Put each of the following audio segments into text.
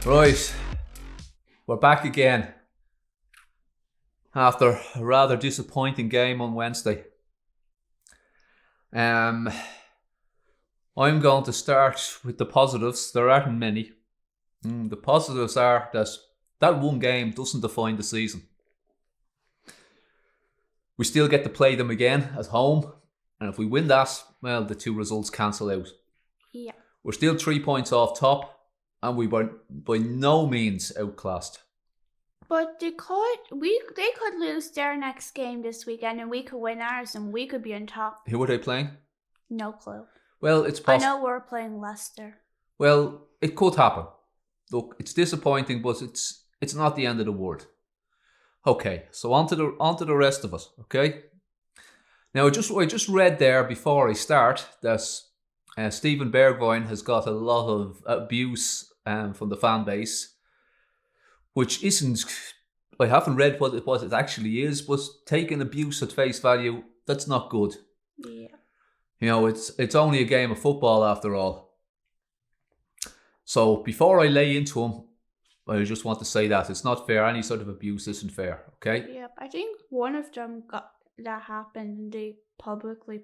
Right, we're back again after a rather disappointing game on Wednesday. I'm going to start with the positives. There aren't many. The positives are that one game doesn't define the season. We still get to play them again at home, and if we win that, well, the two results cancel out. Yeah. We're still 3 points off top, and we were by no means outclassed. But they could lose their next game this weekend, and we could win ours, and we could be on top. Who are they playing? No clue. Well, it's I possible. know we're playing Leicester. Well, it could happen. Look, it's disappointing, but it's not the end of the world. Okay, so on to the rest of us. Okay. Now, I just read there before I start that Stephen Bergwijn has got a lot of abuse from the fan base, which isn't. I haven't read what it actually is, but taking abuse at face value, that's not good. Yeah. You know, it's only a game of football after all. So before I lay into him, I just want to say that it's not fair. Any sort of abuse isn't fair, okay? Yep. I think one of them that happened, and they publicly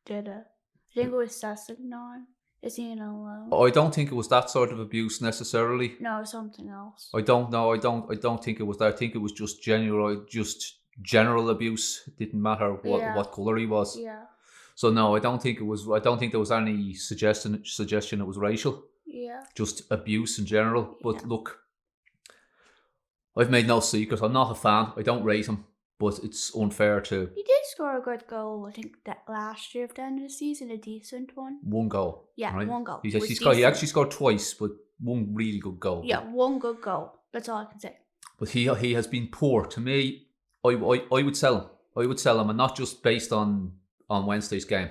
did it. I think it was Sessignon. Is he in a loan? I don't think it was that sort of abuse necessarily. No, something else. I don't know. I don't think it was that. I think it was just general abuse. It didn't matter what colour he was. Yeah. So no, I don't think it was. I don't think there was any suggestion it was racial. Yeah. Just abuse in general. But look, I've made no secret. I'm not a fan. I don't rate him, but it's unfair to. He did score a good goal. I think that last year at the end of the season, a decent one. One goal. Yeah, right? one goal. He actually scored twice, but one really good goal. Yeah, one good goal. That's all I can say. But he has been poor. To me, I would sell him. I would sell him, and not just based on Wednesday's game.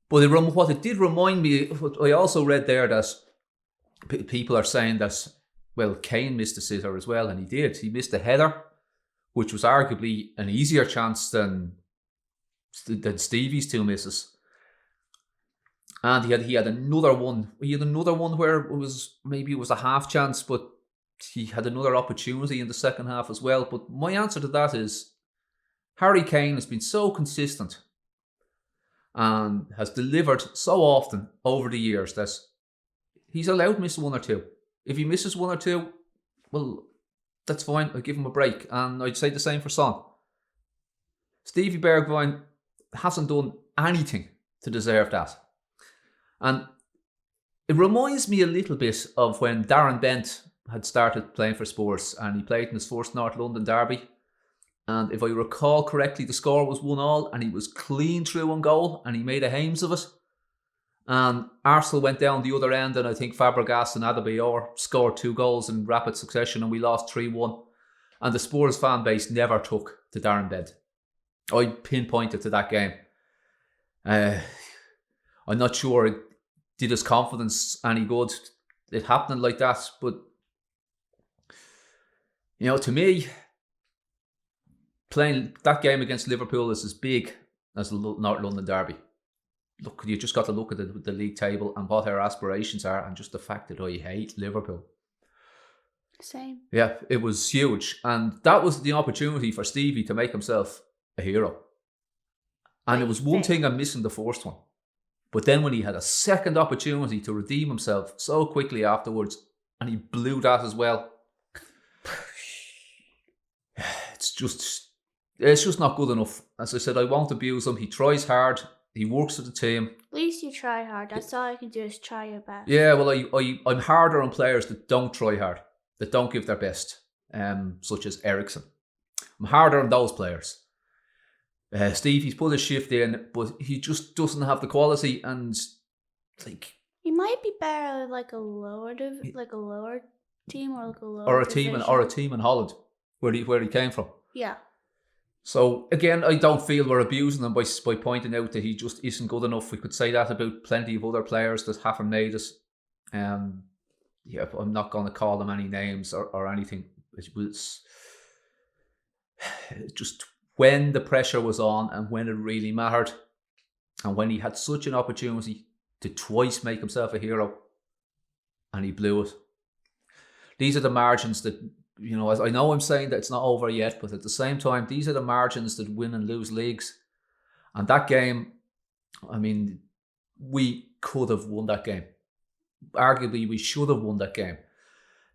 But what it did remind me, I also read there that people are saying that, well, Kane missed a sitter as well, and he did. He missed a header, which was arguably an easier chance than Stevie's two misses. And he had another one. He had another one where it was a half chance, but he had another opportunity in the second half as well. But my answer to that is Harry Kane has been so consistent and has delivered so often over the years that he's allowed to miss one or two. If he misses one or two, well, that's fine. I'll give him a break. And I'd say the same for Son. Stevie Bergwijn hasn't done anything to deserve that. And it reminds me a little bit of when Darren Bent had started playing for Spurs and he played in his first North London derby. And if I recall correctly, the score was 1-1 and he was clean through on goal and he made a hames of it. And Arsenal went down the other end and I think Fabregas and Adebayor scored 2 goals in rapid succession and we lost 3-1. And the Spurs fan base never took to Darren Bent. I pinpointed to that game. I'm not sure it did his confidence any good, it happening like that. But, you know, to me, playing that game against Liverpool is as big as the North London derby. Look, you just got to look at the league table and what our aspirations are, and just the fact that I hate Liverpool. Same. Yeah, it was huge, and that was the opportunity for Stevie to make himself a hero. And it was one thing I'm missing the first one, but then when he had a second opportunity to redeem himself so quickly afterwards, and he blew that as well, it's just not good enough. As I said, I won't abuse him. He tries hard. He works with the team. At least you try hard. That's all I can do is try your best. Yeah, well, I'm harder on players that don't try hard, that don't give their best, such as Ericsson. I'm harder on those players. Stevie's put his shift in, but he just doesn't have the quality, and he might be better like a lower team or like a lower or a team in Holland where he came from. Yeah. So again, I don't feel we're abusing him by pointing out that he just isn't good enough. We could say that about plenty of other players that haven't made it. Yeah, but I'm not going to call them any names or anything. It was just when the pressure was on and when it really mattered, and when he had such an opportunity to twice make himself a hero, and he blew it. these are the margins that, you know, as I know I'm saying that it's not over yet, but at the same time, these are the margins that win and lose leagues. And that game, I mean, we could have won that game. Arguably, we should have won that game.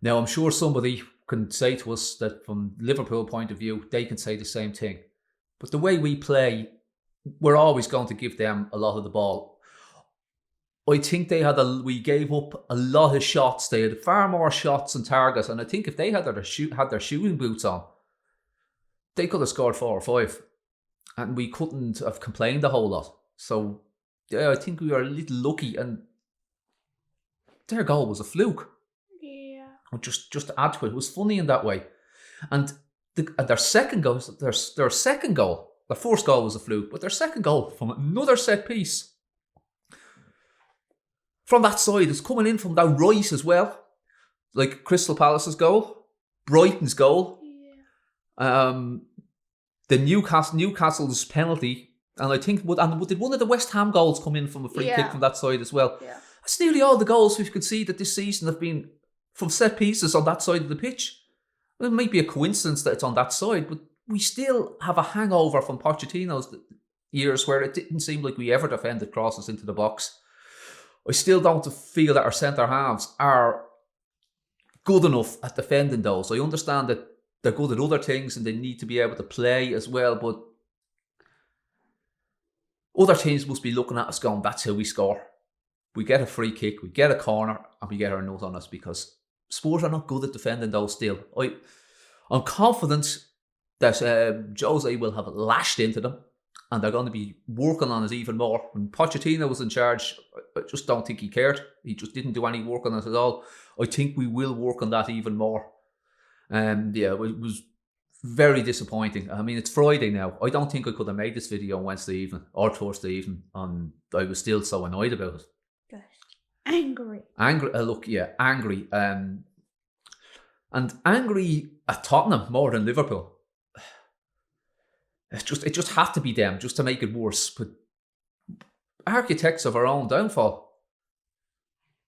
Now, I'm sure somebody can say to us that from Liverpool point of view, they can say the same thing. But the way we play, we're always going to give them a lot of the ball. I think we gave up a lot of shots. They had far more shots and targets, and I think if they had their shooting boots on, they could have scored 4 or 5, and we couldn't have complained a whole lot. So yeah, I think we were a little lucky, and their goal was a fluke. Yeah. Just to add to it, it was funny in that way. And their second goal, their first goal was a fluke, but their second goal from another set piece. From that side, it's coming in from that right as well. Like Crystal Palace's goal, Brighton's goal, the Newcastle's penalty, and I think did one of the West Ham goals come in from a free kick from that side as well? Yeah. That's nearly all the goals we've conceded this season have been from set pieces on that side of the pitch. It might be a coincidence that it's on that side, but we still have a hangover from Pochettino's years where it didn't seem like we ever defended crosses into the box. I still don't feel that our centre halves are good enough at defending those. I understand that they're good at other things and they need to be able to play as well, but other teams must be looking at us going, that's how we score. We get a free kick, we get a corner, and we get our nut on us, because Spurs are not good at defending those still. I'm confident that Jose will have lashed into them, and they're going to be working on it even more. When Pochettino was in charge, I just don't think he cared. He just didn't do any work on it at all. I think we will work on that even more. Yeah, it was very disappointing. I mean, it's Friday now. I don't think I could have made this video on Wednesday evening or Thursday evening. I was still so annoyed about it. Just angry. Angry. Angry. And angry at Tottenham more than Liverpool. It just had to be them, just to make it worse. But architects of our own downfall,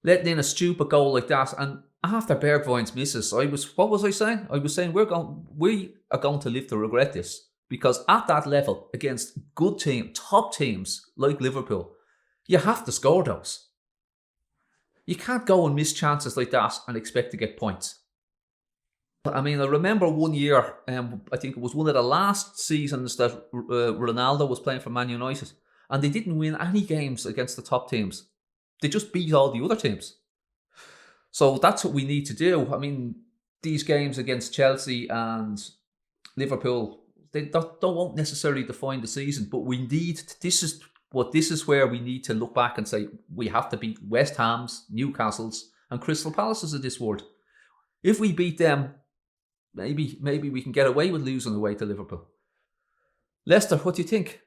letting in a stupid goal like that, and after Bergwijn's misses, what was I saying? I was saying we are going to live to regret this, because at that level, against good top teams like Liverpool, you have to score those. You can't go and miss chances like that and expect to get points. I mean, I remember one year, I think it was one of the last seasons that Ronaldo was playing for Man United, and they didn't win any games against the top teams. They just beat all the other teams. So that's what we need to do. I mean, these games against Chelsea and Liverpool, they won't necessarily define the season, but this is where we need to look back and say we have to beat West Ham's, Newcastle's, and Crystal Palace's of this world. If we beat them, maybe we can get away with losing away to Liverpool. Leicester, what do you think?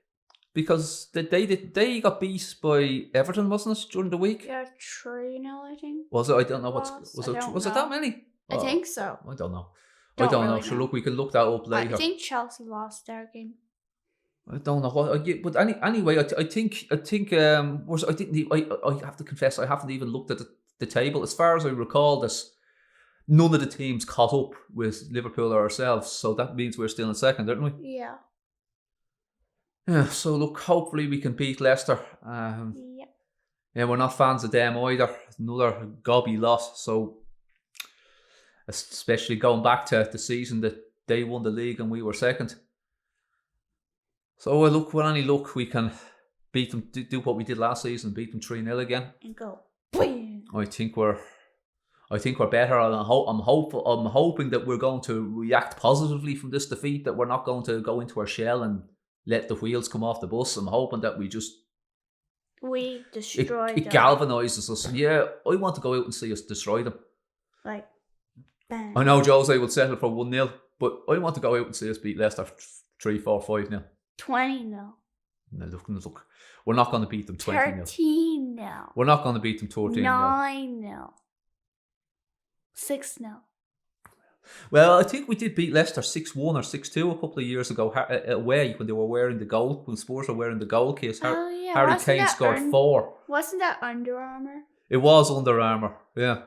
Because they got beat by Everton, wasn't it, during the week? Yeah, 3-0, I think. Was it? I don't know. Was it that many? I think so. I don't know. Don't I don't really know. Sure, look, we can look that up later. I think Chelsea lost their game. I don't know what. But anyway, I think I have to confess, I haven't even looked at the table. As far as I recall, none of the teams caught up with Liverpool or ourselves, so that means we're still in second, aren't we? Yeah. Yeah, so look, hopefully we can beat Leicester. Yeah, we're not fans of them either. Another gobby loss. So, especially going back to the season that they won the league and we were second. So, look, with any luck, we can beat them, do what we did last season, beat them 3-0 again. And go, boom. I think we're better. I'm hoping that we're going to react positively from this defeat, that we're not going to go into our shell and let the wheels come off the bus. I'm hoping that we destroy them. It galvanises us. Yeah, I want to go out and see us destroy them. Like, bang. I know Jose will settle for 1-0, but I want to go out and see us beat Leicester 3-4-5-0. 20-0. No, look. We're not going to beat them 20-0. 13-0. We're not going to beat them 13-0. 9-0. 6-0. Well, I think we did beat Leicester 6-1 or 6-2 a couple of years ago away when they were wearing the goal, when Spurs were wearing the goal case. Harry Kane scored 4. Wasn't that Under Armour? It was Under Armour, yeah.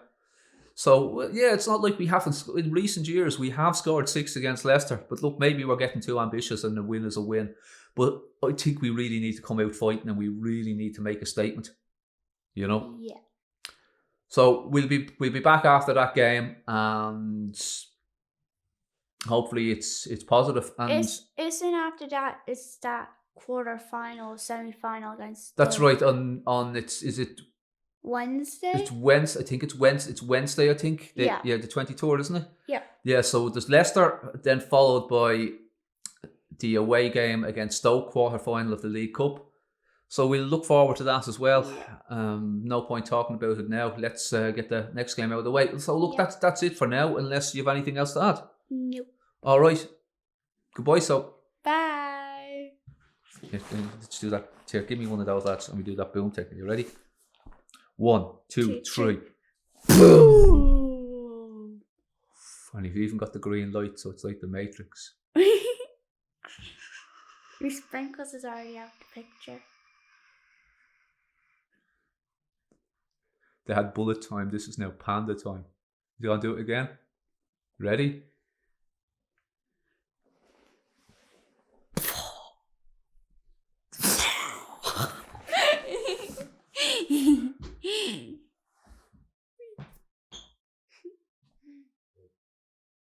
So yeah, it's not like we haven't in recent years. We have scored 6 against Leicester, but look, maybe we're getting too ambitious, and a win is a win. But I think we really need to come out fighting, and we really need to make a statement. You know. Yeah. So we'll be back after that game, and hopefully it's positive. And Isn't after that? It's that quarter-final, semi-final against. that's right. On is it Wednesday? It's Wednesday. I think it's Wednesday. It's Wednesday. I think. Yeah. The 23rd, isn't it? Yeah. Yeah. So there's Leicester, then followed by the away game against Stoke, quarter final of the League Cup. So we'll look forward to that as well. No point talking about it now. Let's get the next game out of the way. So look, that's it for now. Unless you have anything else to add. Nope. All right. Goodbye. So. Bye. Let's do that. Here, give me one of those, lads, and we do that boom technique. You ready? 1, 2, 3. Boom. And you've even got the green light, so it's like the Matrix. Your sprinkles is already out the picture. They had bullet time. This is now panda time. You want to do it again? Ready?